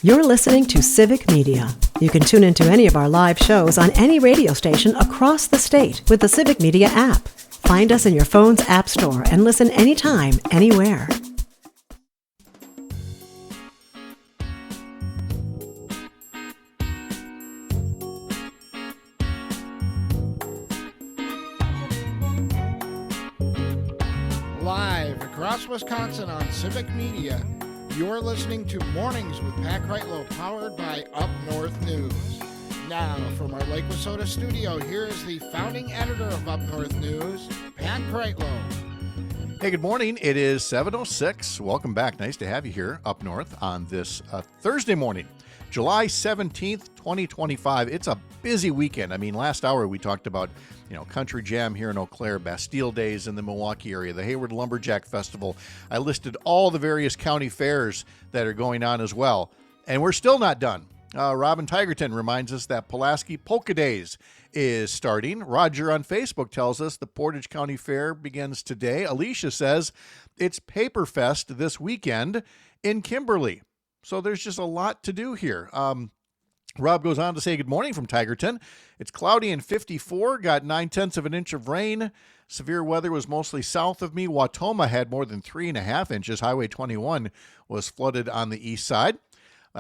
You're listening to Civic Media. You can tune into any of our live shows on any radio station across the state with the Civic Media app. Find us in your phone's app store and listen anytime, anywhere. Live across Wisconsin on Civic Media, you're listening to Mornings with Pat Kreitlow, powered by Up North News. Now, from our Lake Wissota studio, here is the founding editor of Up North News, Pat Kreitlow. Hey, good morning. It is 7:06. Welcome back. Nice to have you here up north on this Thursday morning, July 17th, 2025. It's a busy weekend. I mean, last hour we talked about, Country Jam here in Eau Claire, Bastille Days in the Milwaukee area, the Hayward Lumberjack Festival. I listed all the various county fairs that are going on as well. And we're still not done. Robin Tigerton reminds us that Pulaski Polka Days is starting. Roger on Facebook tells us the Portage County Fair begins today. Alicia says it's Paper Fest this weekend in Kimberly. So there's just a lot to do here. Rob goes on to say, good morning from Tigerton. It's cloudy and 54, got 9/10 of an inch of rain. Severe weather was mostly south of me. Wautoma had more than 3.5 inches. Highway 21 was flooded on the east side.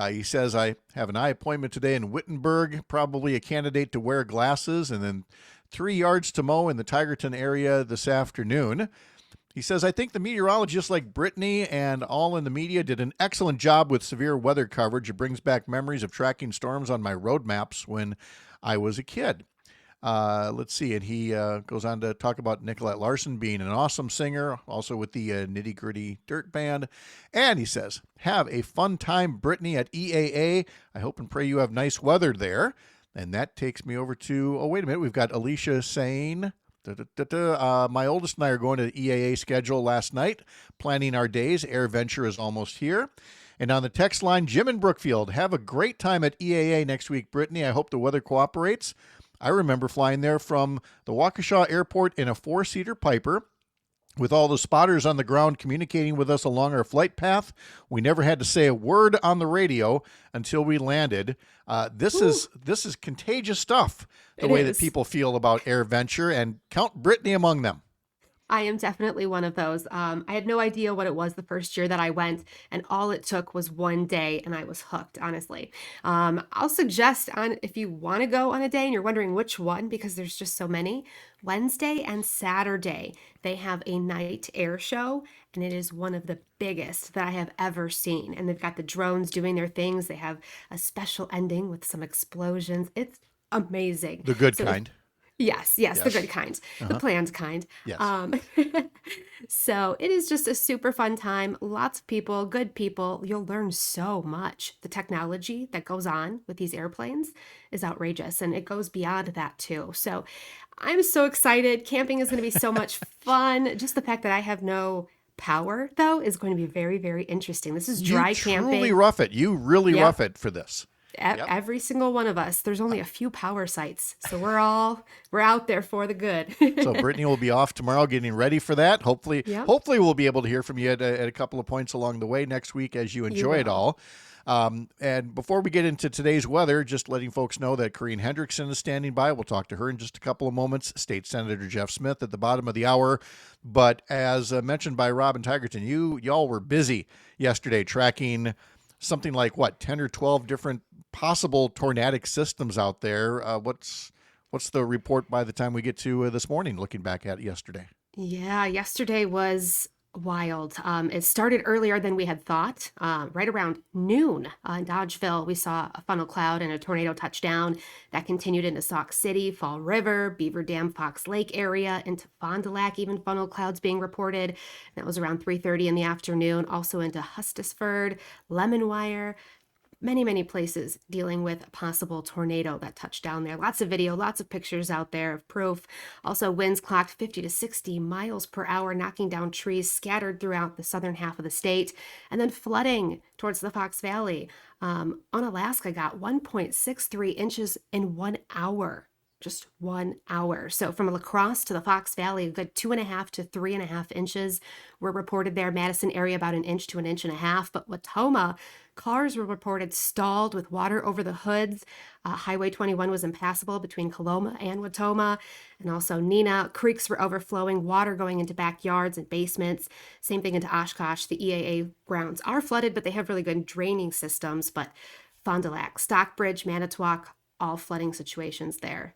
He says, I have an eye appointment today in Wittenberg, probably a candidate to wear glasses, and then 3 yards to mow in the Tigerton area this afternoon. He says, I think the meteorologists like Brittany and all in the media did an excellent job with severe weather coverage. It brings back memories of tracking storms on my road maps when I was a kid. Let's see. And he goes on to talk about Nicolette Larson being an awesome singer, also with the Nitty Gritty Dirt Band. And he says, have a fun time, Brittany, at EAA. I hope and pray you have nice weather there. And that takes me over to, oh, wait a minute. We've got Alicia saying, my oldest and I are going to the EAA schedule last night, planning our days. Air Venture is almost here. And on the text line, Jim in Brookfield, have a great time at EAA next week, Brittany. I hope the weather cooperates. I remember flying there from the Waukesha Airport in a 4-seater Piper with all the spotters on the ground communicating with us along our flight path. We never had to say a word on the radio until we landed. This is contagious stuff, the way that people feel about Air Venture, and count Brittany among them. I am definitely one of those. I had no idea what it was the first year that I went, and all it took was one day, and I was hooked, honestly. I'll suggest if you want to go on a day and you're wondering which one, because there's just so many, Wednesday and Saturday, they have a night air show, and it is one of the biggest that I have ever seen. And they've got the drones doing their things. They have a special ending with some explosions. It's amazing. The good kind. Yes, the good kind, the planned kind. Yes. So it is just a super fun time. Lots of people, good people. You'll learn so much. The technology that goes on with these airplanes is outrageous, and it goes beyond that too. So I'm so excited. Camping is going to be so much fun. Just the fact that I have no power, though, is going to be very, very interesting. This is dry camping. You truly rough it. You really rough it for this. Every single one of us. There's only a few power sites, so we're out there for the good. So Brittany will be off tomorrow getting ready for that. Hopefully we'll be able to hear from you at a couple of points along the way next week as you enjoy it all. And before we get into today's weather, just letting folks know that Corrine Hendrickson is standing by. We'll talk to her in just a couple of moments. State Senator Jeff Smith at the bottom of the hour. But as mentioned by Robin Tigerton, y'all were busy yesterday tracking something like 10 or 12 different possible tornadic systems out there. What's the report by the time we get to this morning, looking back at it yesterday? Yeah, yesterday was wild. It started earlier than we had thought. Right around noon in Dodgeville, we saw a funnel cloud and a tornado touchdown. That continued into Sauk City, Fall River, Beaver Dam, Fox Lake area, into Fond du Lac, even funnel clouds being reported. That was around 3:30 in the afternoon. Also into Hustisford, Lemonwire. Many, many places dealing with a possible tornado that touched down there. Lots of video, lots of pictures out there of proof. Also, winds clocked 50 to 60 miles per hour, knocking down trees scattered throughout the southern half of the state, and then flooding towards the Fox Valley. Unalaska got 1.63 inches in 1 hour. just 1 hour. So from La Crosse to the Fox Valley, a good 2.5 to 3.5 inches were reported there. Madison area about 1 inch to 1.5 inches. But Watoma, cars were reported stalled with water over the hoods. Highway 21 was impassable between Coloma and Watoma. And also Neenah, creeks were overflowing, water going into backyards and basements. Same thing into Oshkosh. The EAA grounds are flooded, but they have really good draining systems. But Fond du Lac, Stockbridge, Manitowoc, all flooding situations there.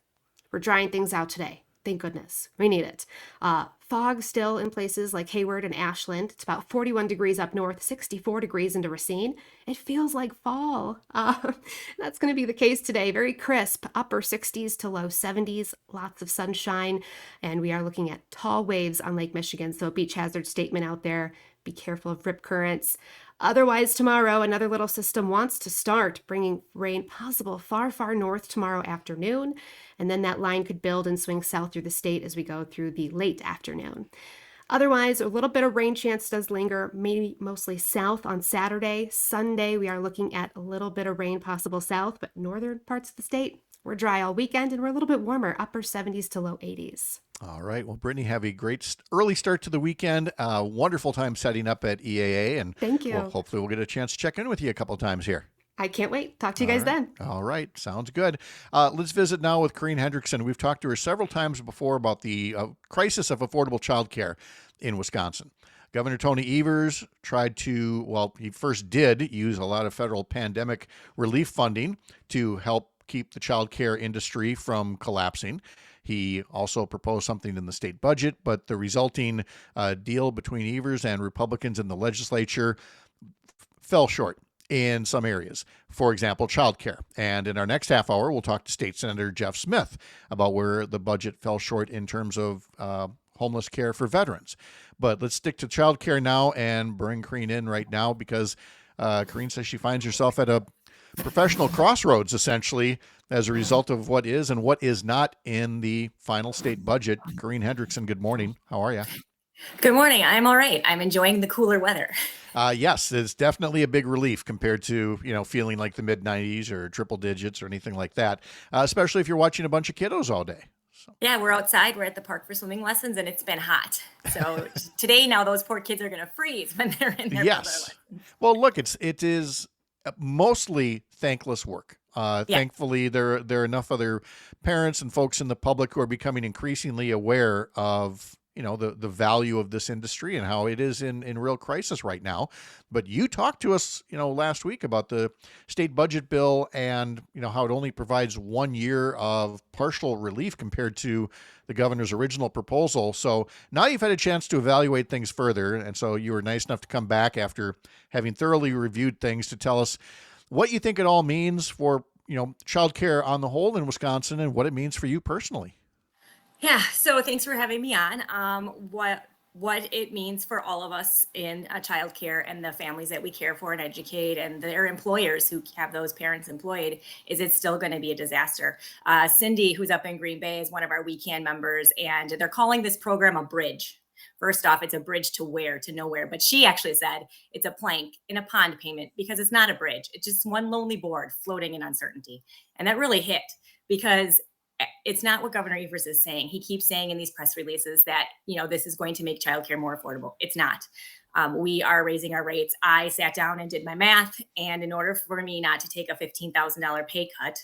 We're drying things out today. Thank goodness. We need it. Fog still in places like Hayward and Ashland. It's about 41 degrees up north, 64 degrees into Racine. It feels like fall. That's going to be the case today. Very crisp, upper 60s to low 70s, lots of sunshine. And we are looking at tall waves on Lake Michigan. So beach hazard statement out there. Be careful of rip currents. Otherwise, tomorrow, another little system wants to start, bringing rain possible far, far north tomorrow afternoon. And then that line could build and swing south through the state as we go through the late afternoon. Otherwise, a little bit of rain chance does linger, maybe mostly south on Saturday. Sunday, we are looking at a little bit of rain possible south, but northern parts of the state, we're dry all weekend and we're a little bit warmer, upper 70s to low 80s. All right. Well, Brittany, have a great early start to the weekend. Wonderful time setting up at EAA. And thank you. Well, hopefully we'll get a chance to check in with you a couple of times here. I can't wait. Talk to you guys then. All right. Sounds good. Let's visit now with Corrine Hendrickson. We've talked to her several times before about the crisis of affordable childcare in Wisconsin. Governor Tony Evers he first did use a lot of federal pandemic relief funding to help keep the childcare industry from collapsing. He also proposed something in the state budget, but the resulting deal between Evers and Republicans in the legislature fell short in some areas. For example, childcare. And in our next half hour, we'll talk to State Senator Jeff Smith about where the budget fell short in terms of homeless care for veterans. But let's stick to childcare now and bring Corrine in right now because Corrine says she finds herself at a professional crossroads, essentially, as a result of what is and what is not in the final state budget. Corrine Hendrickson, good morning. How are you? Good morning. I'm all right. I'm enjoying the cooler weather. Yes, it's definitely a big relief compared to, feeling like the mid-90s or triple digits or anything like that, especially if you're watching a bunch of kiddos all day. So. Yeah, we're outside. We're at the park for swimming lessons, and it's been hot. So today, now those poor kids are going to freeze when they're in their Yes. Well, look, it is mostly thankless work. Thankfully, there are enough other parents and folks in the public who are becoming increasingly aware of the value of this industry and how it is in real crisis right now. But you talked to us, last week about the state budget bill and, how it only provides 1 year of partial relief compared to the governor's original proposal. So now you've had a chance to evaluate things further. And so you were nice enough to come back after having thoroughly reviewed things to tell us what you think it all means for, childcare on the whole in Wisconsin and what it means for you personally. Yeah, so thanks for having me on. What it means for all of us in childcare and the families that we care for and educate and their employers who have those parents employed is it's still going to be a disaster. Cindy, who's up in Green Bay, is one of our weekend members, and they're calling this program a bridge. First off, it's a bridge to where? To nowhere. But she actually said it's a plank in a pond payment because it's not a bridge. It's just one lonely board floating in uncertainty. And that really hit because it's not what Governor Evers is saying. He keeps saying in these press releases that, this is going to make childcare more affordable. It's not. We are raising our rates. I sat down and did my math. And in order for me not to take a $15,000 pay cut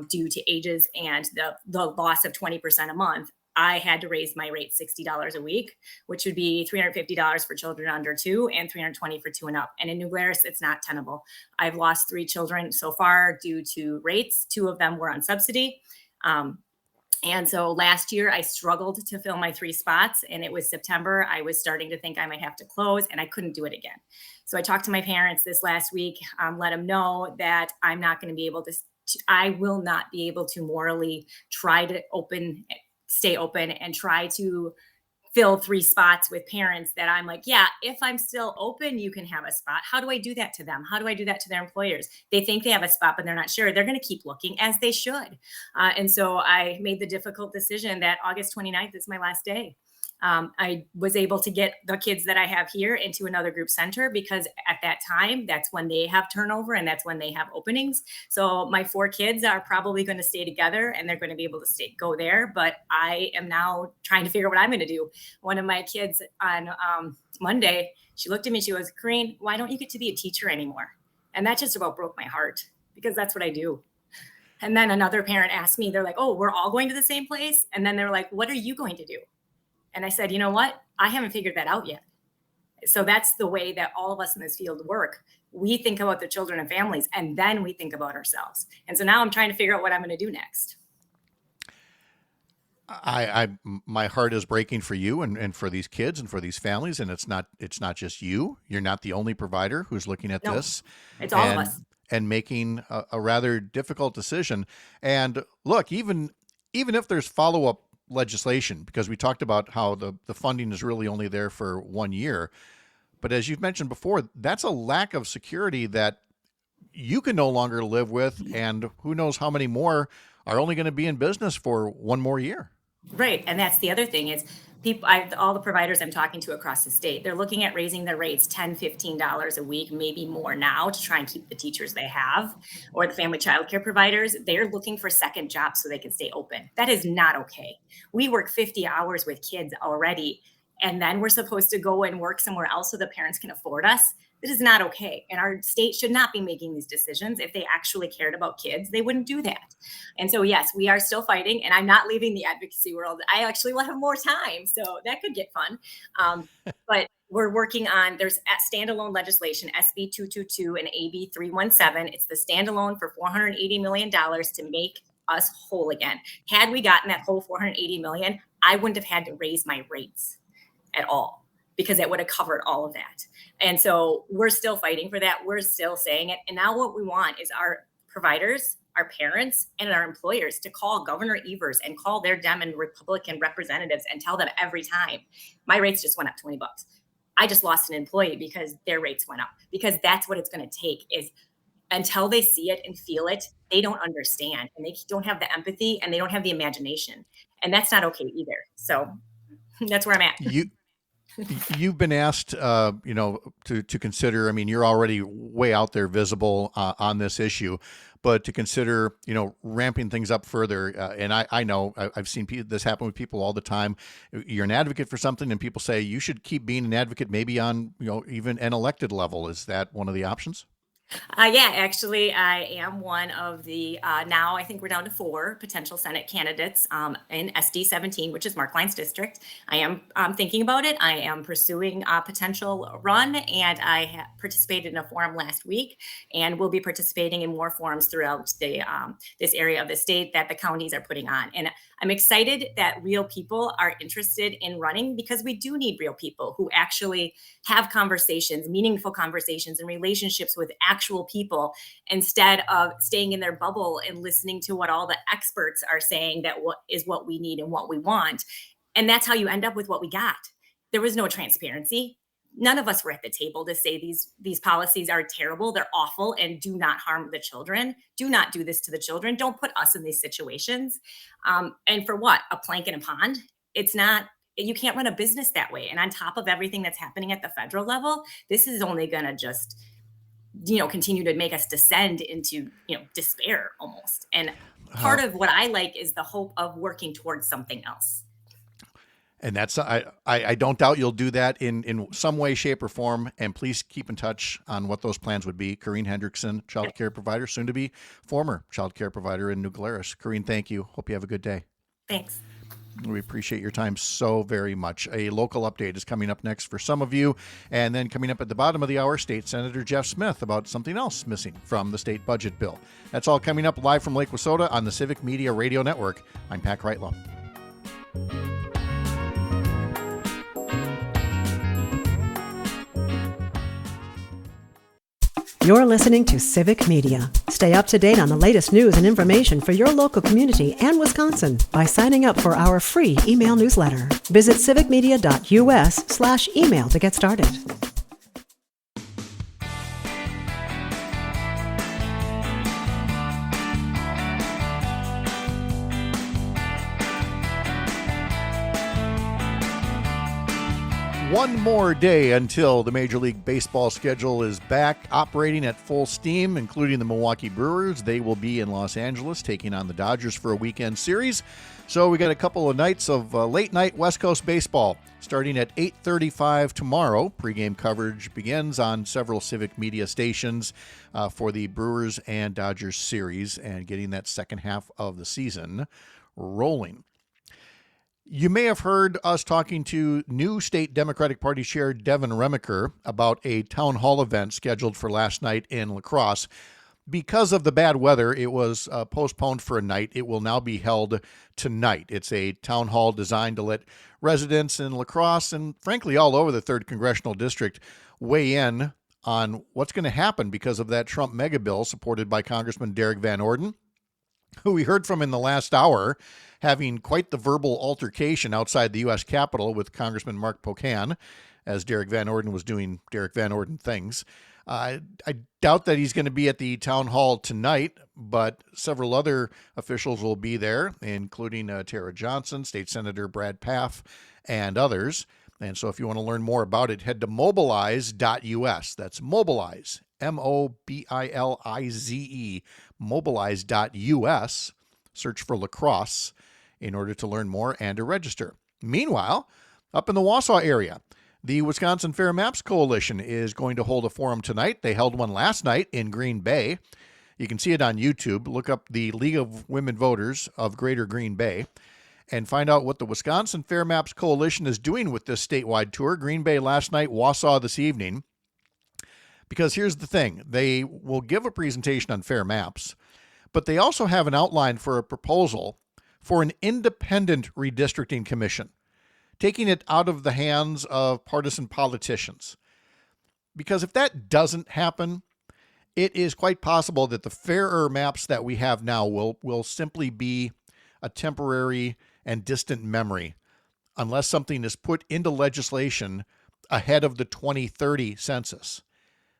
due to ages and the loss of 20% a month, I had to raise my rate $60 a week, which would be $350 for children under 2 and $320 for 2 and up. And in New Glarus, it's not tenable. I've lost 3 children so far due to rates. 2 of them were on subsidy. And so last year I struggled to fill my 3 spots, and it was September. I was starting to think I might have to close, and I couldn't do it again. So I talked to my parents this last week, let them know that I'm not going to be able to, I will not be able to morally try to stay open and try to fill 3 spots with parents that I'm like, yeah, if I'm still open, you can have a spot. How do I do that to them? How do I do that to their employers? They think they have a spot, but they're not sure. They're going to keep looking, as they should. And so I made the difficult decision that August 29th is my last day. I was able to get the kids that I have here into another group center because at that time, that's when they have turnover and that's when they have openings. So my 4 kids are probably going to stay together and they're going to be able to go there. But I am now trying to figure out what I'm going to do. One of my kids on Monday, she looked at me, she goes, Corrine, why don't you get to be a teacher anymore? And that just about broke my heart because that's what I do. And then another parent asked me, they're like, oh, we're all going to the same place. And then they're like, what are you going to do? And I said, you know what? I haven't figured that out yet. So that's the way that all of us in this field work. We think about the children and families, and then we think about ourselves. And so now I'm trying to figure out what I'm going to do next. My heart is breaking for you and for these kids and for these families. And it's not just you. You're not the only provider who's looking at this. It's all of us. And making a rather difficult decision. And look, even if there's follow-up legislation, because we talked about how the funding is really only there for 1 year. But as you've mentioned before, that's a lack of security that you can no longer live with. And who knows how many more are only going to be in business for 1 more year. Right. And that's the other thing is all the providers I'm talking to across the state, they're looking at raising their rates $10, $15 a week, maybe more now to try and keep the teachers they have, or the family childcare providers. They're looking for second jobs so they can stay open. That is not okay. We work 50 hours with kids already, and then we're supposed to go and work somewhere else so the parents can afford us. This is not okay. And our state should not be making these decisions. If they actually cared about kids, they wouldn't do that. And so, yes, we are still fighting, and I'm not leaving the advocacy world. I actually will have more time, so that could get fun. But we're working on, there's standalone legislation, SB 222 and AB 317. It's the standalone for $480 million to make us whole again. Had we gotten that whole $480 million, I wouldn't have had to raise my rates at all, because it would have covered all of that. And so we're still fighting for that. We're still saying it. And now what we want is our providers, our parents, and our employers to call Governor Evers and call their Dem and Republican representatives and tell them every time, my rates just went up $20. I just lost an employee because their rates went up, because that's what it's going to take is until they see it and feel it, they don't understand, and they don't have the empathy, and they don't have the imagination. And that's not okay either. So that's where I'm at. You've been asked, to consider, I mean, you're already way out there visible on this issue, but to consider, ramping things up further. And I know I've seen this happen with people all the time. You're an advocate for something and people say you should keep being an advocate, maybe on, even an elected level. Is that one of the options? Yeah, actually, I am one of the, now I think we're down to 4 potential Senate candidates in SD 17, which is Mark Lyons district. I am thinking about it. I am pursuing a potential run, and I participated in a forum last week, and will be participating in more forums throughout the this area of the state that the counties are putting on. And I'm excited that real people are interested in running, because we do need real people who actually have conversations, meaningful conversations and relationships with actual people, instead of staying in their bubble and listening to what all the experts are saying that what is what we need and what we want. And that's how you end up with what we got. There was no transparency. None of us were at the table to say these policies are terrible, they're awful, and do not harm the children. Do not do this to the children. Don't put us in these situations. And for what? A plank in a pond? It's not. You can't run a business that way. And on top of everything that's happening at the federal level, this is only going to just, continue to make us descend into, despair almost. And part of what I like is the hope of working towards something else. And that's, I don't doubt you'll do that in some way, shape, or form. And please keep in touch on what those plans would be. Corrine Hendrickson, childcare provider, soon to be former childcare provider in New Glarus. Corrine, thank you. Hope you have a good day. Thanks. We appreciate your time so very much. A local update is coming up next for some of you. And then coming up at the bottom of the hour, State Senator Jeff Smith about something else missing from the state budget bill. That's all coming up live from Lake Wissota on the Civic Media Radio Network. I'm Pat Kreitlow. You're listening to Civic Media. Stay up to date on the latest news and information for your local community and Wisconsin by signing up for our free email newsletter. Visit civicmedia.us/email to get started. One more day until the Major League Baseball schedule is back operating at full steam, including the Milwaukee Brewers. They will be in Los Angeles taking on the Dodgers for a weekend series. So we got a couple of nights of late night West Coast baseball starting at 8:35 tomorrow. Pregame coverage begins on several Civic Media stations for the Brewers and Dodgers series and getting that second half of the season rolling. You may have heard us talking to new state Democratic Party Chair Devin Remiker about a town hall event scheduled for last night in La Crosse. Because of the bad weather, it was postponed for a night. It will now be held tonight. It's a town hall designed to let residents in La Crosse and frankly all over the 3rd Congressional District weigh in on what's going to happen because of that Trump mega bill supported by Congressman Derek Van Orden, who we heard from in the last hour, having quite the verbal altercation outside the U.S. Capitol with Congressman Mark Pocan, as Derek Van Orden was doing Derek Van Orden things. I doubt that he's going to be at the town hall tonight, but several other officials will be there, including Tara Johnson, State Senator Brad Pfaff, and others. And so if you want to learn more about it, head to mobilize.us. That's Mobilize, Mobilize, mobilize.us. Search for La Crosse in order to learn more and to register. Meanwhile, up in the Wausau area, the Wisconsin Fair Maps Coalition is going to hold a forum tonight. They held one last night in Green Bay. You can see it on YouTube. Look up the League of Women Voters of Greater Green Bay and find out what the Wisconsin Fair Maps Coalition is doing with this statewide tour. Green Bay last night, Wausau this evening. Because here's the thing. They will give a presentation on fair maps, but they also have an outline for a proposal for an independent redistricting commission, taking it out of the hands of partisan politicians. Because if that doesn't happen, it is quite possible that the fairer maps that we have now will simply be a temporary and distant memory unless something is put into legislation ahead of the 2030 census.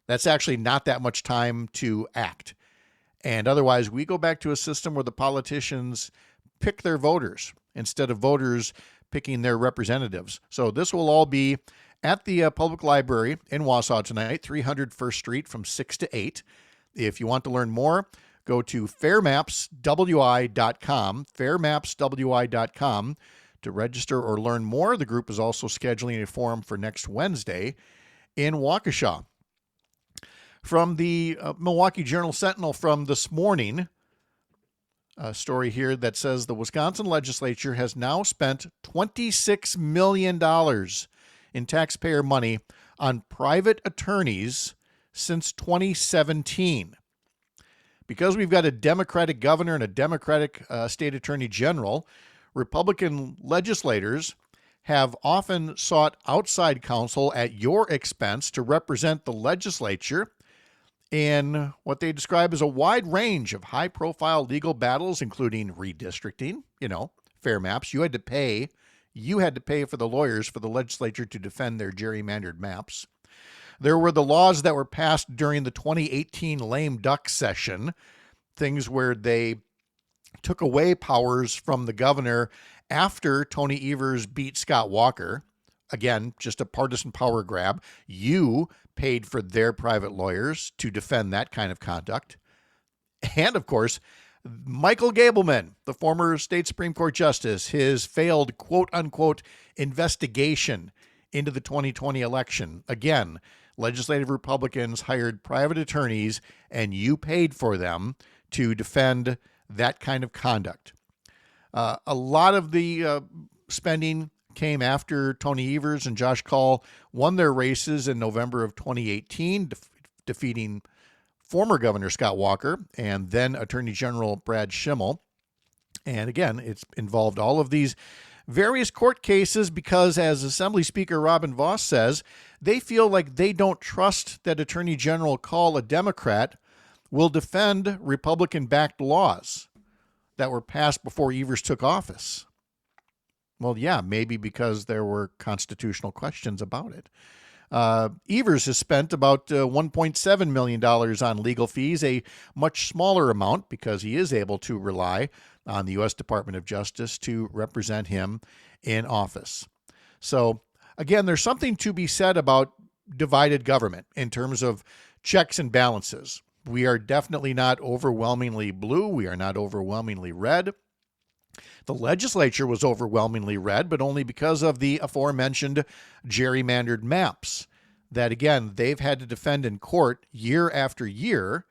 That's actually not that much time to act. And otherwise, we go back to a system where the politicians pick their voters instead of voters picking their representatives. So this will all be at the Public Library in Wausau tonight, 300 First Street from 6 to 8. If you want to learn more, go to fairmapswi.com, fairmapswi.com to register or learn more. The group is also scheduling a forum for next Wednesday in Waukesha. From the Milwaukee Journal-Sentinel from this morning, a story here that says the Wisconsin legislature has now spent $26 million in taxpayer money on private attorneys since 2017. Because we've got a Democratic governor and a Democratic state attorney general, Republican legislators have often sought outside counsel at your expense to represent the legislature in what they describe as a wide range of high-profile legal battles, including redistricting, fair maps. You had to pay for the lawyers for the legislature to defend their gerrymandered maps. There were the laws that were passed during the 2018 lame duck session, things where they took away powers from the governor after Tony Evers beat Scott Walker. Again, just a partisan power grab. You paid for their private lawyers to defend that kind of conduct. And, of course, Michael Gableman, the former state Supreme Court justice, his failed quote-unquote investigation into the 2020 election. Again, legislative Republicans hired private attorneys, and you paid for them to defend that kind of conduct. A lot of the spending came after Tony Evers and Josh Kaul won their races in November of 2018, defeating former Governor Scott Walker and then Attorney General Brad Schimmel. And again, it's involved all of these various court cases because, as Assembly Speaker Robin Vos says, they feel like they don't trust that Attorney General Kaul, a Democrat, will defend Republican-backed laws that were passed before Evers took office. Well, yeah, maybe because there were constitutional questions about it. Evers has spent about $1.7 million on legal fees, a much smaller amount because he is able to rely on the U.S. Department of Justice to represent him in office. So again, there's something to be said about divided government in terms of checks and balances. We are definitely not overwhelmingly blue. We are not overwhelmingly red. The legislature was overwhelmingly red, but only because of the aforementioned gerrymandered maps that, again, they've had to defend in court year after year,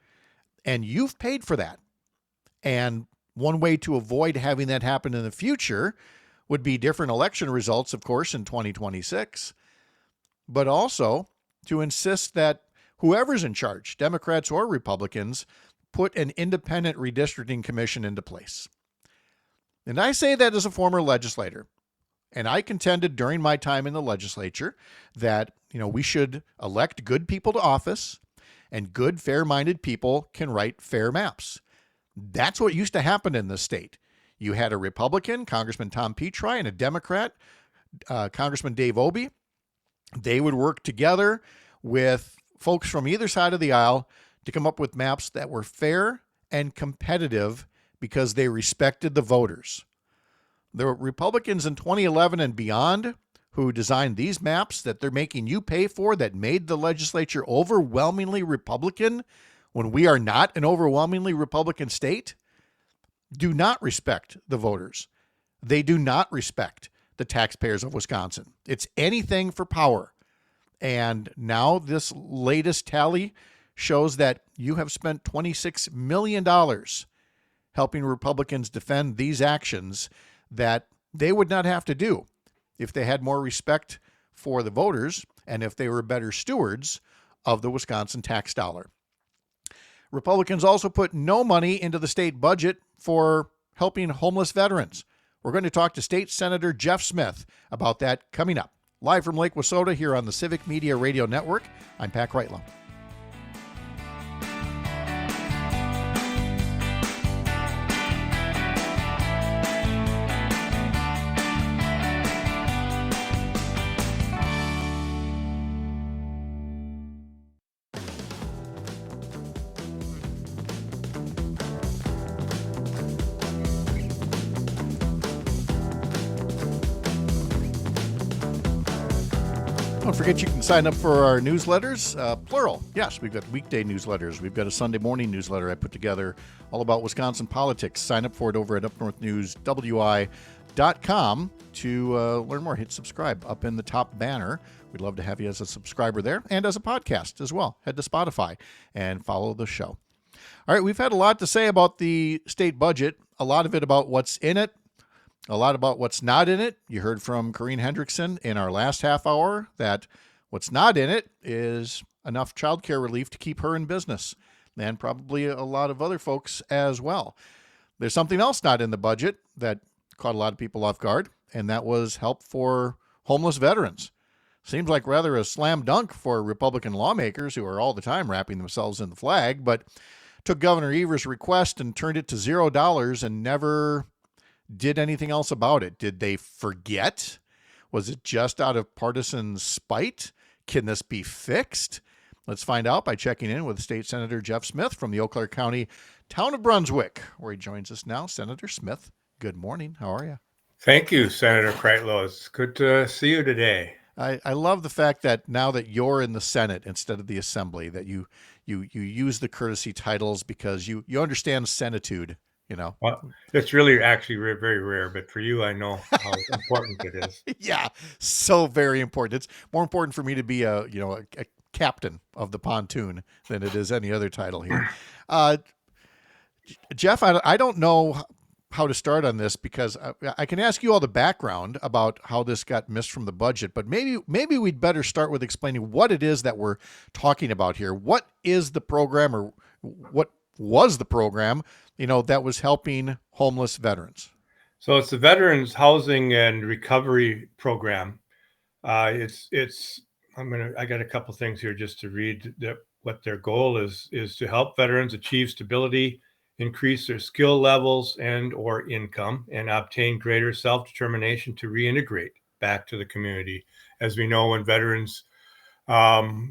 and you've paid for that. And one way to avoid having that happen in the future would be different election results, of course, in 2026, but also to insist that whoever's in charge, Democrats or Republicans, put an independent redistricting commission into place. And I say that as a former legislator. And I contended during my time in the legislature that, we should elect good people to office, and good, fair-minded people can write fair maps. That's what used to happen in this state. You had a Republican, Congressman Tom Petri, and a Democrat, Congressman Dave Obey. They would work together with folks from either side of the aisle to come up with maps that were fair and competitive because they respected the voters. There were Republicans in 2011 and beyond who designed these maps that they're making you pay for that made the legislature overwhelmingly Republican when we are not an overwhelmingly Republican state, do not respect the voters. They do not respect the taxpayers of Wisconsin. It's anything for power. And now this latest tally shows that you have spent $26 million helping Republicans defend these actions that they would not have to do if they had more respect for the voters and if they were better stewards of the Wisconsin tax dollar. Republicans also put no money into the state budget for helping homeless veterans. We're going to talk to State Senator Jeff Smith about that coming up. Live from Lake Wissota here on the Civic Media Radio Network, I'm Pat Kreitlow. Don't forget you can sign up for our newsletters, plural. Yes, we've got weekday newsletters. We've got a Sunday morning newsletter I put together all about Wisconsin politics. Sign up for it over at upnorthnewswi.com to learn more. Hit subscribe up in the top banner. We'd love to have you as a subscriber there and as a podcast as well. Head to Spotify and follow the show. All right, we've had a lot to say about the state budget, a lot of it about what's in it, a lot about what's not in it. You heard from Corrine Hendrickson in our last half hour that what's not in it is enough childcare relief to keep her in business, and probably a lot of other folks as well. There's something else not in the budget that caught a lot of people off guard, and that was help for homeless veterans. Seems like rather a slam dunk for Republican lawmakers who are all the time wrapping themselves in the flag, but took Governor Evers' request and turned it to $0 and never did anything else about it. Did they forget? Was it just out of partisan spite? Can this be fixed? Let's find out by checking in with State Senator Jeff Smith from the Eau Claire County town of Brunswick, where he joins us now. Senator Smith, good morning. How are you? Thank you, Senator Kreitlow. It's good to see you today. I love the fact that now that you're in the Senate instead of the Assembly, that you use the courtesy titles because you understand senatude. Well, it's really actually very rare, but for you, I know how important it is. Yeah, so very important. It's more important for me to be a captain of the pontoon than it is any other title here. Jeff, I don't know how to start on this because I can ask you all the background about how this got missed from the budget, but maybe we'd better start with explaining what it is that we're talking about here. What is the program, or what was the program that was helping homeless veterans? So it's the Veterans Housing and Recovery Program. I got a couple things here just to read what their goal is to help veterans achieve stability, increase their skill levels and or income, and obtain greater self-determination to reintegrate back to the community. As we know, when veterans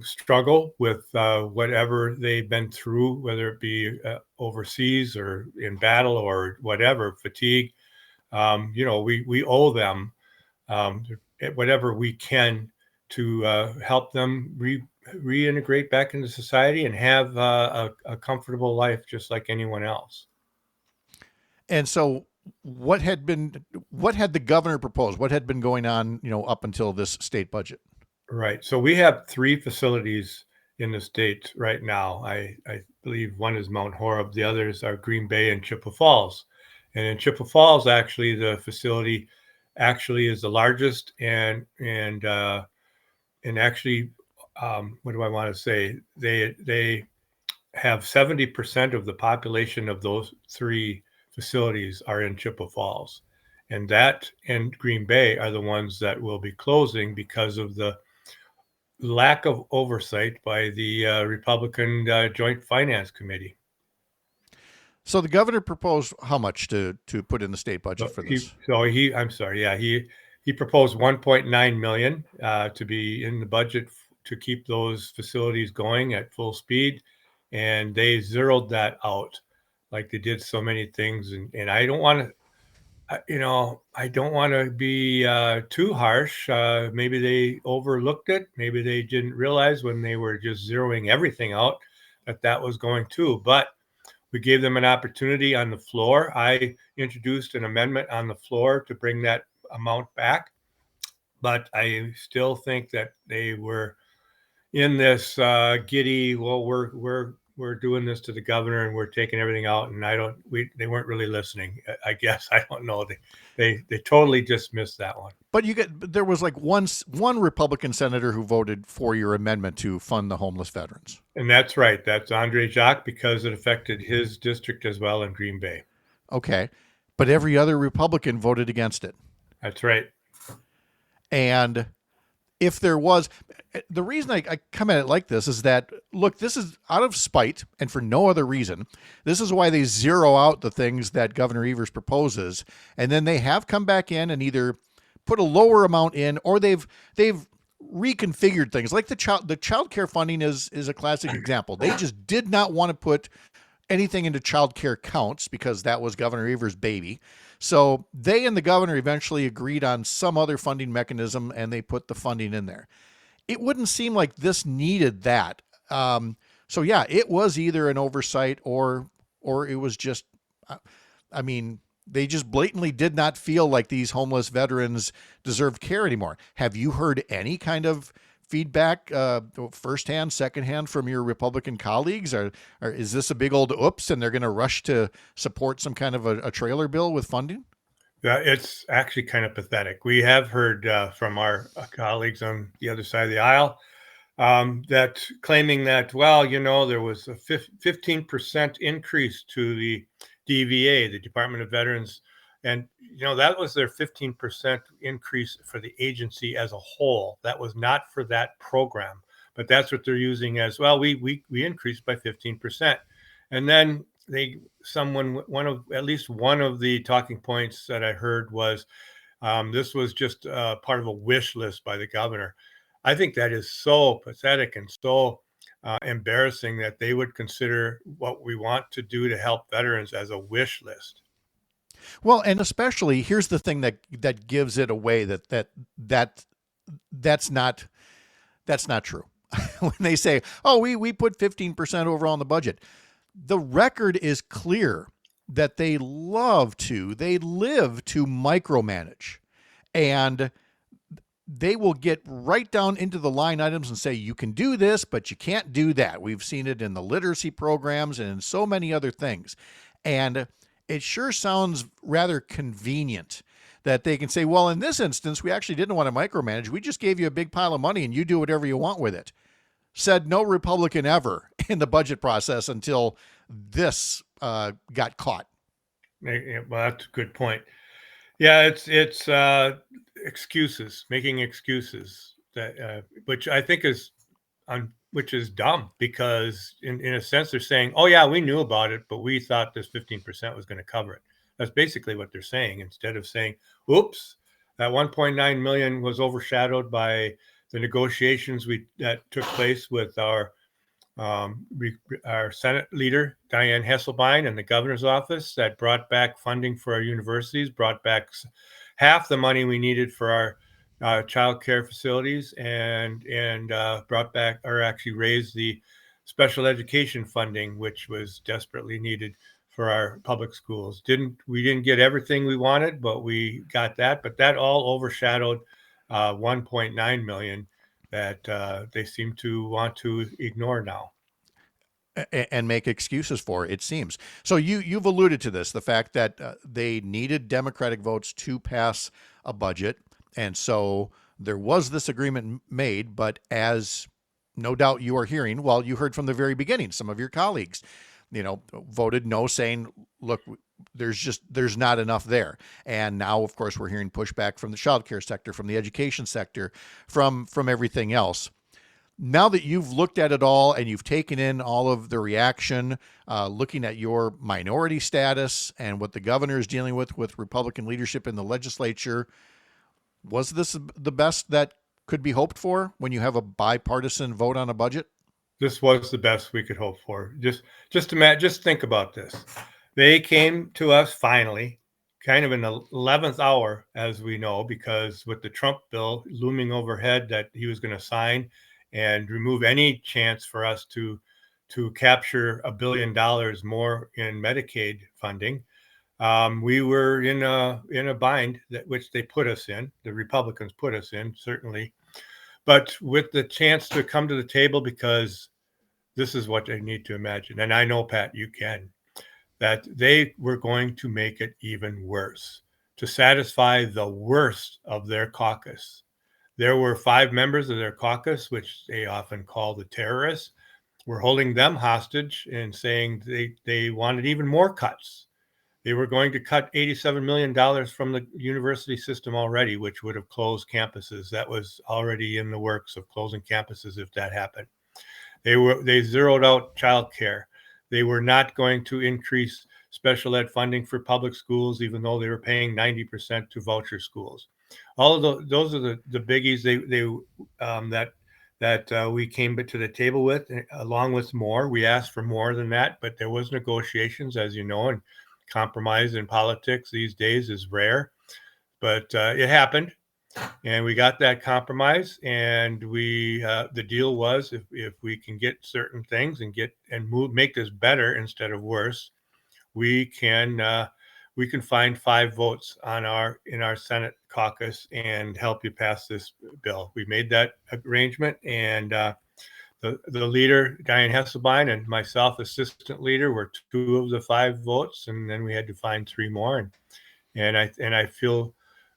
struggle with whatever they've been through, whether it be overseas or in battle or whatever, fatigue, we owe them whatever we can to help them reintegrate back into society and have a comfortable life just like anyone else. And so what had the governor proposed? What had been going on, up until this state budget? Right. So we have 3 facilities in the state right now. I believe one is Mount Horeb, the others are Green Bay and Chippewa Falls. And in Chippewa Falls, actually, the facility actually is the largest, and actually, what do I want to say? They have 70% of the population of those 3 facilities are in Chippewa Falls, and that and Green Bay are the ones that will be closing because of the lack of oversight by the Republican Joint Finance Committee. So the governor proposed how much to put in the state budget for this? He proposed 1.9 million to be in the budget to keep those facilities going at full speed, and they zeroed that out, like they did so many things. And I don't want to. I don't want to be too harsh. Maybe they overlooked it. Maybe they didn't realize when they were just zeroing everything out that was going to. But we gave them an opportunity on the floor. I introduced an amendment on the floor to bring that amount back. But I still think that they were in this giddy, well, we're doing this to the governor and we're taking everything out, and they weren't really listening. I guess, I don't know. They totally dismissed that one. But there was like one Republican senator who voted for your amendment to fund the homeless veterans. And that's right. That's Andre Jacques, because it affected his district as well in Green Bay. Okay. But every other Republican voted against it. That's right. And if there was, the reason I come at it like this is that, look, this is out of spite and for no other reason. This is why they zero out the things that Governor Evers proposes. And then they have come back in and either put a lower amount in, or they've reconfigured things. Like the childcare funding is a classic example. They just did not want to put anything into childcare counts because that was Governor Evers' baby. So they and the governor eventually agreed on some other funding mechanism, and they put the funding in there. It wouldn't seem like this needed that. So yeah, it was either an oversight or it was just, they just blatantly did not feel like these homeless veterans deserved care anymore. Have you heard any kind of feedback, firsthand, secondhand, from your Republican colleagues? Or is this a big old oops and they're going to rush to support some kind of a trailer bill with funding? It's actually kind of pathetic. We have heard from our colleagues on the other side of the aisle that claiming that, well, there was a 15% increase to the DVA, the Department of Veterans. And, that was their 15% increase for the agency as a whole. That was not for that program, but that's what they're using as, well, we increased by 15%. And then at least one of the talking points that I heard was this was just part of a wish list by the governor. I think that is so pathetic and so embarrassing that they would consider what we want to do to help veterans as a wish list. Well, and especially here's the thing that gives it away that's not true. When they say, "Oh, we put 15% over on the budget," the record is clear that they live to micromanage, and they will get right down into the line items and say, you can do this, but you can't do that. We've seen it in the literacy programs and in so many other things. And it sure sounds rather convenient that they can say, well, in this instance, we actually didn't want to micromanage. We just gave you a big pile of money and you do whatever you want with it. Said no Republican ever in the budget process until this got caught. Well, that's a good point. Yeah, it's excuses, making excuses, that which I think is dumb, because in a sense they're saying, oh yeah, we knew about it, but we thought this 15% was going to cover it. That's basically what they're saying, instead of saying, oops, that 1.9 million was overshadowed by the negotiations that took place with our Senate leader, Diane Hesselbein, and the governor's office, that brought back funding for our universities, brought back half the money we needed for our childcare facilities and brought back, or actually raised, the special education funding, which was desperately needed for our public schools. We didn't get everything we wanted, but we got that. But that all overshadowed 1.9 million that they seem to want to ignore now and make excuses for, it seems. So you've alluded to this, the fact that they needed Democratic votes to pass a budget. And so there was this agreement made, but as no doubt you are hearing, well, you heard from the very beginning, some of your colleagues, voted no, saying, look, there's not enough there. And now, of course, we're hearing pushback from the childcare sector, from the education sector, from everything else. Now that you've looked at it all and you've taken in all of the reaction, looking at your minority status and what the governor is dealing with Republican leadership in the legislature, was this the best that could be hoped for when you have a bipartisan vote on a budget? This was the best we could hope for. Just think about this. They came to us finally, kind of in the 11th hour, as we know, because with the Trump bill looming overhead that he was going to sign and remove any chance for us to capture $1 billion more in Medicaid funding, we were in a bind which they put us in. The Republicans put us in, certainly, but with the chance to come to the table, because this is what they need to imagine, and I know, Pat, you can, that they were going to make it even worse to satisfy the worst of their caucus. There were 5 members of their caucus, which they often call the terrorists, were holding them hostage and saying they wanted even more cuts. They were going to cut $87 million from the university system already, which would have closed campuses. That was already in the works of closing campuses if that happened. They zeroed out childcare. They were not going to increase special ed funding for public schools, even though they were paying 90% to voucher schools. All of those are the biggies that we came to the table with, along with more. We asked for more than that, but there was negotiations, as you know, and compromise in politics these days is rare. But it happened, and we got that compromise. And the deal was, if we can get certain things and make this better instead of worse, we can find 5 votes in our Senate caucus and help you pass this bill. We made that arrangement, and the leader, Diane Hesselbein, and myself, assistant leader, were 2 of the 5 votes, and then we had to find 3 more. And I feel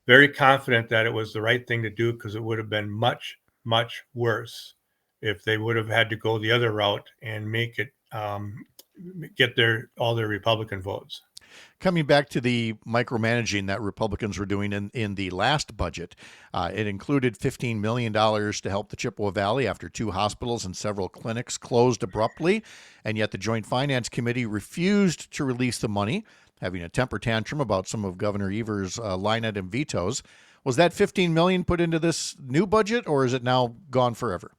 very confident that it was the right thing to do, because it would have been much, much worse if they would have had to go the other route and make it get all their Republican votes. Coming back to the micromanaging that Republicans were doing in the last budget, it included $15 million to help the Chippewa Valley after 2 hospitals and several clinics closed abruptly, and yet the Joint Finance Committee refused to release the money, having a temper tantrum about some of Governor Evers' line item vetoes. Was that $15 million put into this new budget, or is it now gone forever?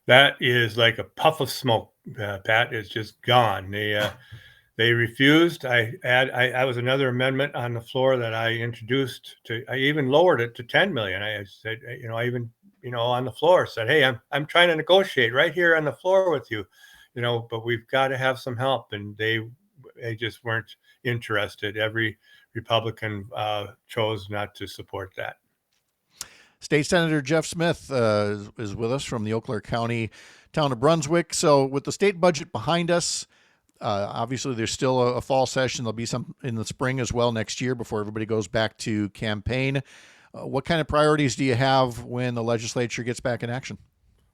That is like a puff of smoke, Pat. It's just gone. They refused. I was another amendment on the floor that I introduced I even lowered it to 10 million. I said, I even, on the floor said, hey, I'm trying to negotiate right here on the floor with you, but we've got to have some help. And they just weren't interested. Every Republican chose not to support that. State Senator Jeff Smith is with us from the Eau Claire County town of Brunswick. So with the state budget behind us, obviously, there's still a fall session. There'll be some in the spring as well next year before everybody goes back to campaign. What kind of priorities do you have when the legislature gets back in action?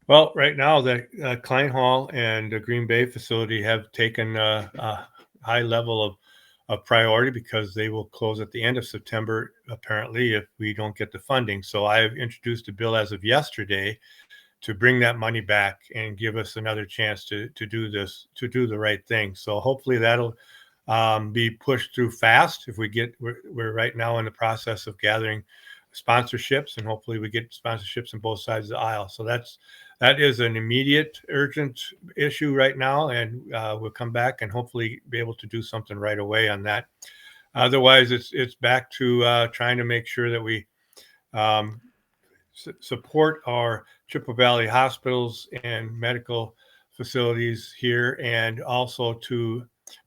Well, right now, the Klein Hall and the Green Bay facility have taken a high level of priority, because they will close at the end of September, apparently, if we don't get the funding. So I've introduced a bill as of yesterday to bring that money back and give us another chance to do the right thing. So hopefully that'll be pushed through fast. If we're right now in the process of gathering sponsorships, and hopefully we get sponsorships on both sides of the aisle. So that is an immediate, urgent issue right now, and we'll come back and hopefully be able to do something right away on that. Otherwise, it's back to trying to make sure that we support our Chippewa Valley hospitals and medical facilities here, and also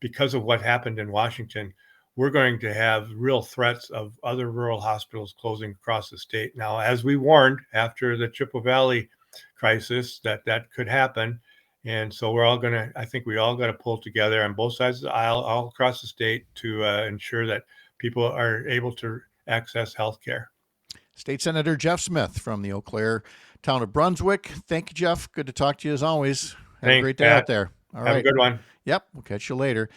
because of what happened in Washington, we're going to have real threats of other rural hospitals closing across the state. Now, as we warned after the Chippewa Valley crisis, that could happen. And so I think we all got to pull together on both sides of the aisle, all across the state, to ensure that people are able to access health care. State Senator Jeff Smith from the Eau Claire town of Brunswick. Thank you, Jeff. Good to talk to you as always. Have a great day out there. All right. Have a good one. Yep. We'll catch you later.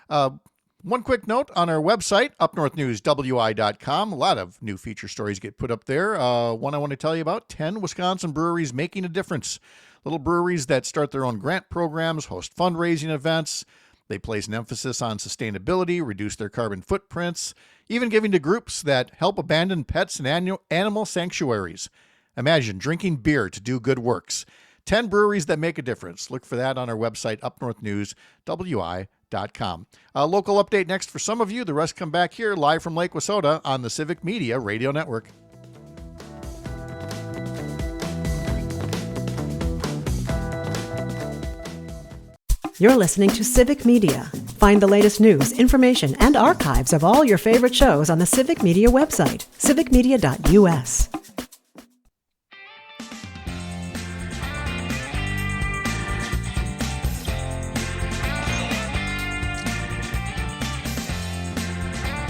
One quick note on our website, upnorthnewswi.com. A lot of new feature stories get put up there. One I want to tell you about, 10 Wisconsin breweries making a difference. Little breweries that start their own grant programs, host fundraising events. They place an emphasis on sustainability, reduce their carbon footprints, even giving to groups that help abandon pets and animal sanctuaries. Imagine drinking beer to do good works. 10 breweries that make a difference. Look for that on our website, upnorthnewswi.com. A local update next for some of you. The rest come back here live from Lake Wissota on the Civic Media Radio Network. You're listening to Civic Media. Find the latest news, information, and archives of all your favorite shows on the Civic Media website, civicmedia.us.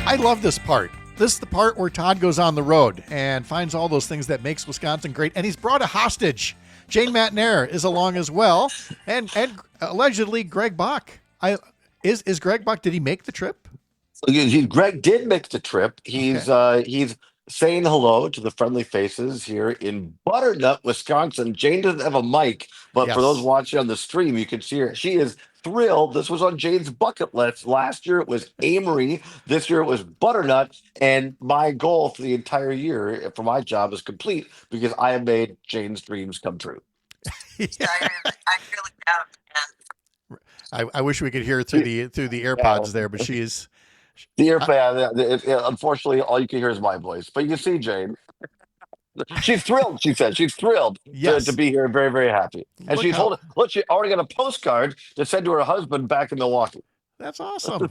I love this part. This is the part where Todd goes on the road and finds all those things that makes Wisconsin great. And he's brought a hostage. Jane Matnair is along as well. And allegedly Greg Bach. Is Greg Bach, did he make the trip? Greg did make the trip. He's saying hello to the friendly faces here in Butternut, Wisconsin. Jane doesn't have a mic, but for those watching on the stream, you can see her. She is thrilled. This was on Jane's bucket list. Last year it was Amory. This year it was Butternut. And my goal for the entire year for my job is complete because I have made Jane's dreams come true. I really have. I wish we could hear through the AirPods there, but she is the AirPod. Unfortunately, all you can hear is my voice. But you see, Jane, she's thrilled. She said she's thrilled to be here, very, very happy. And she already got a postcard to send to her husband back in Milwaukee. That's awesome.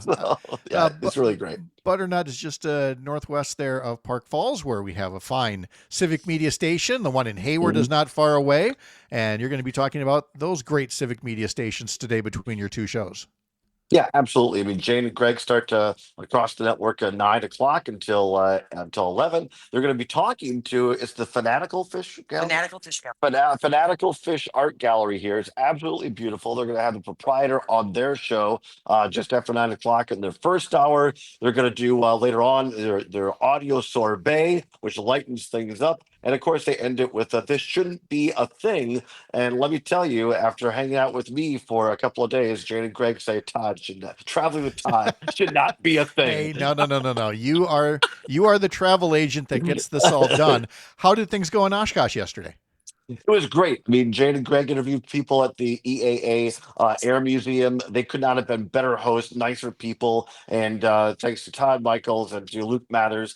It's really great. Butternut is just northwest there of Park Falls, where we have a fine Civic Media station. The one in Hayward is not far away. And you're going to be talking about those great Civic Media stations today between your two shows. Yeah, absolutely. I mean, Jane and Greg start across the network at 9 o'clock until 11. They're going to be talking to, it's the Fanatical Fish Gallery? Fanatical Fish Art Gallery here. It's absolutely beautiful. They're going to have the proprietor on their show just after 9 o'clock in their first hour. They're going to do later on their audio sorbet, which lightens things up. And of course, they end it with this shouldn't be a thing. And let me tell you, after hanging out with me for a couple of days, Jane and Greg say traveling with Todd should not be a thing. Hey, no. You are the travel agent that gets this all done. How did things go in Oshkosh yesterday? It was great. I mean, Jane and Greg interviewed people at the EAA Air Museum. They could not have been better hosts, nicer people. And thanks to Todd Michaels and to Luke Mathers,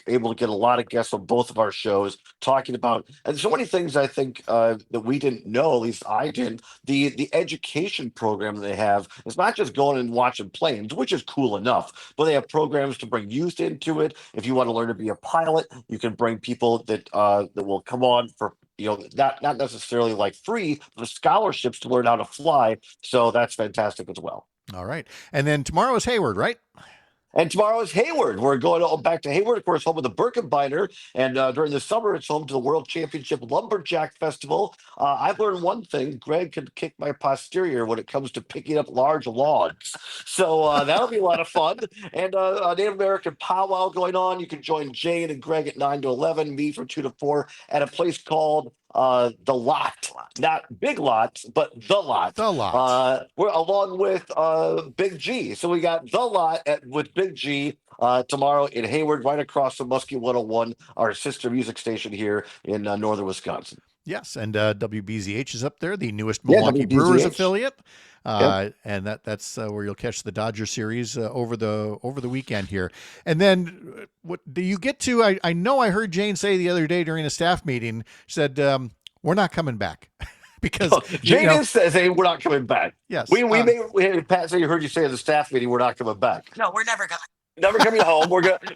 able to get a lot of guests on both of our shows talking about, and so many things I think that we didn't know, at least I didn't. The education program that they have is not just going and watching planes, which is cool enough, but they have programs to bring youth into it. If you want to learn to be a pilot, you can bring people that will come on for not necessarily like free, but scholarships to learn how to fly. So that's fantastic as well. All right. And then tomorrow is Hayward, right? And tomorrow is Hayward. We're going back to Hayward, of course, home of the Birkenbeiner. And during the summer, it's home to the World Championship Lumberjack Festival. I've learned one thing. Greg can kick my posterior when it comes to picking up large logs. So that'll be a lot of fun. And a Native American powwow going on. You can join Jane and Greg at 9 to 11, me from 2 to 4 at a place called The Lot. Not Big Lot, but The Lot. The Lot. We're along with Big G. So we got The Lot with Big G tomorrow in Hayward, right across from Muskie 101, our sister music station here in northern Wisconsin. Yes, and WBZH is up there, the newest Milwaukee Brewers affiliate. And that's where you'll catch the Dodger series over the weekend here. And then what do you get to? I know I heard Jane say the other day during a staff meeting, she said, we're not coming back. Because Jane is saying we're not coming back. Yes. We Pat say you heard you say at the staff meeting we're not coming back. No, we're never going. Never coming home.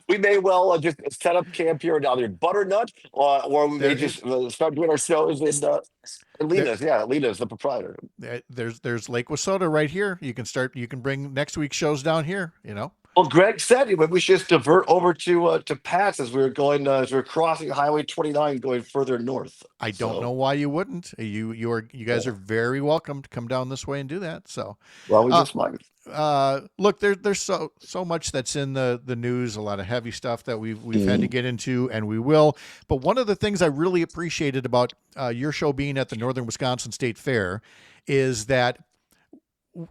We may well just set up camp here in either Butternut, or we may just start doing our shows in Lena's. Lena's the proprietor. There's Lake Wissota right here. You can bring next week's shows down here. Well, Greg said we should just divert over to Pat's as we're crossing Highway 29 going further north. I don't know why you wouldn't. You guys are very welcome to come down this way and do that. So, well, we just might. Look, there's so much that's in the news, a lot of heavy stuff that we've had to get into, and we will. But one of the things I really appreciated about your show being at the Northern Wisconsin State Fair is that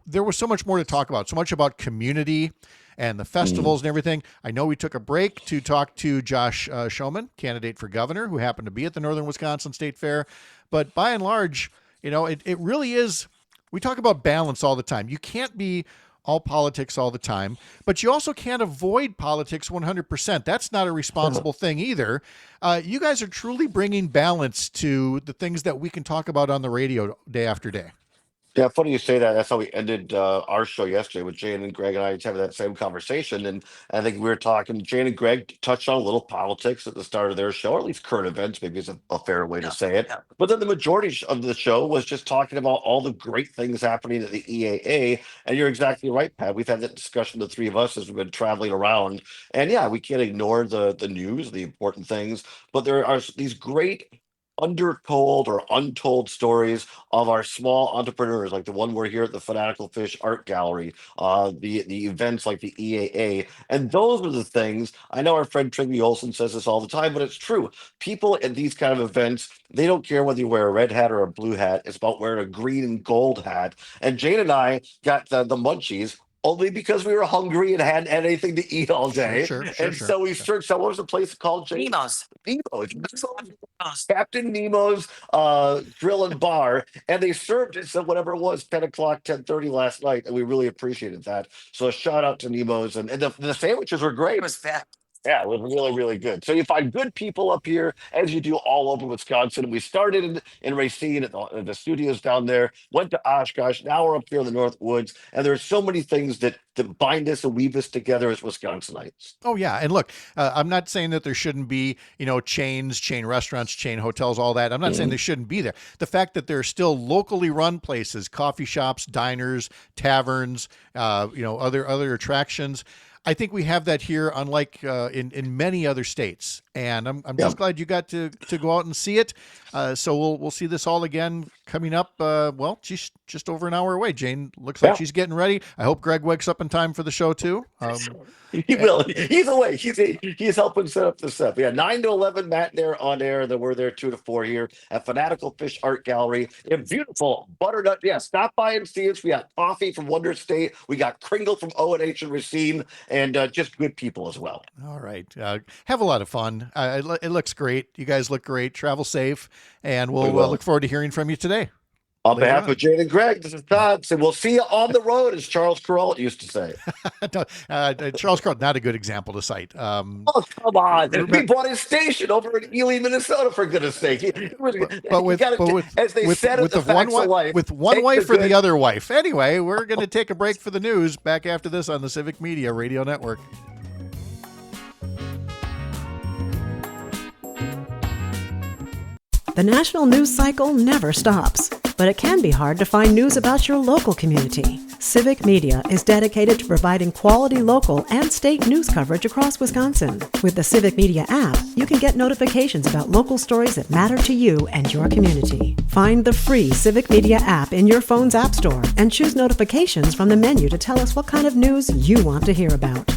there was so much more to talk about, so much about community and the festivals and everything. I know we took a break to talk to Josh Schoeman, candidate for governor, who happened to be at the Northern Wisconsin State Fair. But by and large, it really is, we talk about balance all the time. You can't be all politics all the time, but you also can't avoid politics 100%. That's not a responsible thing either. You guys are truly bringing balance to the things that we can talk about on the radio day after day. Yeah, funny you say that. That's how we ended our show yesterday with Jane and Greg and I having that same conversation. And I think we were talking, Jane and Greg touched on a little politics at the start of their show, or at least current events, maybe is a fair way to say it. Yeah. But then the majority of the show was just talking about all the great things happening at the EAA. And you're exactly right, Pat. We've had that discussion, the three of us, as we've been traveling around. And yeah, we can't ignore the news, the important things, but there are these great undertold or untold stories of our small entrepreneurs, like the one we're here at the Fanatical Fish Art Gallery, the events like the EAA. And those are the things, I know our friend Trygve Olsen says this all the time, but it's true. People at these kind of events, they don't care whether you wear a red hat or a blue hat. It's about wearing a green and gold hat. And Jane and I got the munchies only because we were hungry and hadn't had anything to eat all day. Sure. So we searched out, what was the place called, Jane? Nemo's. Captain Nemo's Grill and Bar, and they served it, so whatever it was, 10 o'clock, 10:30 last night, and we really appreciated that. So a shout out to Nemo's, and the sandwiches were great. It was fat. Yeah, it was really, really good. So you find good people up here, as you do all over Wisconsin. We started in Racine at the studios down there, went to Oshkosh, now we're up here in the North Woods, and there's so many things that bind us and weave us together as Wisconsinites. Oh, yeah. And look, I'm not saying that there shouldn't be, chains, chain restaurants, chain hotels, all that. I'm not saying they shouldn't be there. The fact that there are still locally run places, coffee shops, diners, taverns, other attractions, I think we have that here, unlike in many other states, and I'm just glad you got to go out and see it. So we'll see this all again coming up. She's just over an hour away. Jane looks like she's getting ready. I hope Greg wakes up in time for the show too. He will. He's away. He's helping set up the stuff. Yeah, 9 to 11, Matt there on air. Then we're there 2 to 4 here at Fanatical Fish Art Gallery in beautiful Butternut. Yeah, stop by and see us. We got coffee from Wonder State. We got Kringle from O&H and Racine, and just good people as well. All right. Have a lot of fun. It looks great. You guys look great. Travel safe, and we'll look forward to hearing from you today. On behalf of Jane and Greg, this is Todd. So we'll see you on the road, as Charles Corrall used to say. Charles Corrall, not a good example to cite. Oh, come on. We bought his station over in Ely, Minnesota, for goodness sake. But with one wife or the other wife. Anyway, we're going to take a break for the news. Back after this on the Civic Media Radio Network. The national news cycle never stops, but it can be hard to find news about your local community. Civic Media is dedicated to providing quality local and state news coverage across Wisconsin. With the Civic Media app, you can get notifications about local stories that matter to you and your community. Find the free Civic Media app in your phone's app store and choose notifications from the menu to tell us what kind of news you want to hear about.